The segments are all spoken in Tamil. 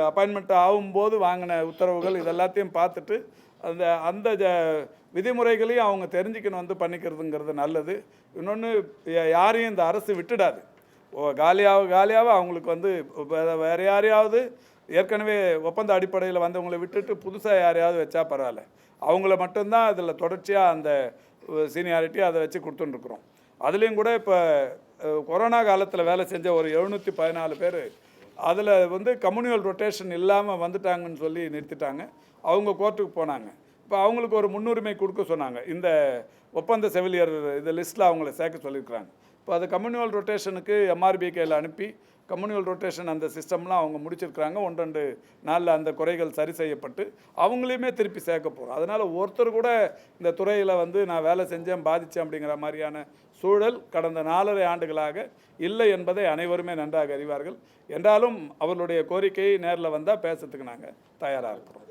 அப்பாயின்மெண்ட் ஆகும்போது வாங்கின உத்தரவுகள் இதெல்லாத்தையும் பார்த்துட்டு அந்த அந்த விதிமுறைகளையும் அவங்க தெரிஞ்சுக்கணும் வந்து பண்ணிக்கிறதுங்கிறது நல்லது. இன்னொன்று, யாரையும் இந்த அரசு விட்டுடாது. காலியாக அவங்களுக்கு வந்து வேறு யாரையாவது ஏற்கனவே ஒப்பந்த அடிப்படையில் வந்தவங்களை விட்டுட்டு புதுசாக யாரையாவது வச்சா பரவாயில்ல. அவங்கள மட்டும்தான் அதில் தொடர்ச்சியாக அந்த சீனியாரிட்டி அதை வச்சு கொடுத்துட்டுருக்குறோம். அதுலேயும் கூட இப்போ கொரோனா காலத்தில் வேலை செஞ்ச ஒரு 714 பேர் அதில் வந்து கம்யூனியல் ரொட்டேஷன் இல்லாமல் வந்துட்டாங்கன்னு சொல்லி நிறுத்திட்டாங்க. அவங்க கோர்ட்டுக்கு போனாங்க. இப்போ அவங்களுக்கு ஒரு முன்னுரிமை கொடுக்க சொன்னாங்க. இந்த ஒப்பந்த செவிலியர் இந்த லிஸ்ட்டில் அவங்கள சேர்க்க சொல்லியிருக்கிறாங்க. இப்போ அது கம்யூனியல் ரொட்டேஷனுக்கு எம்ஆர்பிகேயில் அனுப்பி கம்யூனியல் ரொட்டேஷன் அந்த சிஸ்டம்லாம் அவங்க முடிச்சிருக்கிறாங்க. 1-2 நாளில் அந்த குறைகள் சரி செய்யப்பட்டு அவங்களையுமே திருப்பி சேர்க்க போகிறோம். அதனால் ஒருத்தர் கூட இந்த துறையில் வந்து நான் வேலை செஞ்சேன் பாதித்தேன் அப்படிங்கிற மாதிரியான சூழல் கடந்த 4.5 ஆண்டுகளாக இல்லை என்பதை அனைவருமே நன்றாக அறிவார்கள். என்றாலும் அவர்களுடைய கோரிக்கையை நேரில் வந்தால் பேசுறதுக்கு நாங்கள் தயாராக இருக்கிறோம்.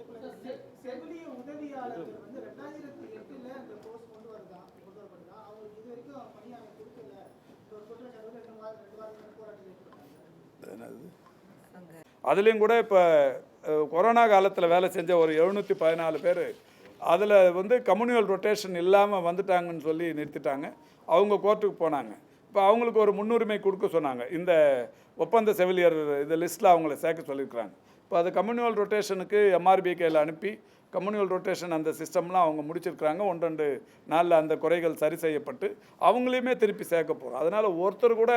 அதுலேயும் கூட இப்போ கொரோனா காலத்தில் வேலை செஞ்ச ஒரு 714 பேர் அதில் வந்து கம்யூனியல் ரொட்டேஷன் இல்லாமல் வந்துட்டாங்கன்னு சொல்லி நிறுத்திட்டாங்க. அவங்க கோர்ட்டுக்கு போனாங்க. இப்போ அவங்களுக்கு ஒரு முன்னுரிமை கொடுக்க சொன்னாங்க. இந்த ஒப்பந்த செவிலியர் இந்த லிஸ்ட்டில் அவங்கள சேர்க்க சொல்லியிருக்கிறாங்க. இப்போ அது கம்யூனியல் ரொட்டேஷனுக்கு எம்ஆர்பிகேயில் அனுப்பி கம்யூனியல் ரொட்டேஷன் அந்த சிஸ்டம்லாம் அவங்க முடிச்சிருக்கிறாங்க. 1-2 நாளில் அந்த குறைகள் சரி செய்யப்பட்டு அவங்களையுமே திருப்பி சேர்க்க போகிறோம். அதனால் ஒருத்தர் கூட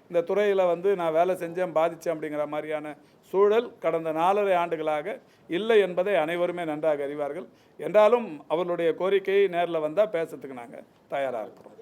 இந்த துறையில் வந்து நான் வேலை செஞ்சேன் பாதித்தேன் அப்படிங்கிற மாதிரியான சூழல் கடந்த 4.5 ஆண்டுகளாக இல்லை என்பதை அனைவருமே நன்றாக அறிவார்கள். என்றாலும் அவர்களுடைய கோரிக்கையை நேரில் வந்தால் பேசுறதுக்கு நாங்கள் தயாராக இருக்கிறோம்.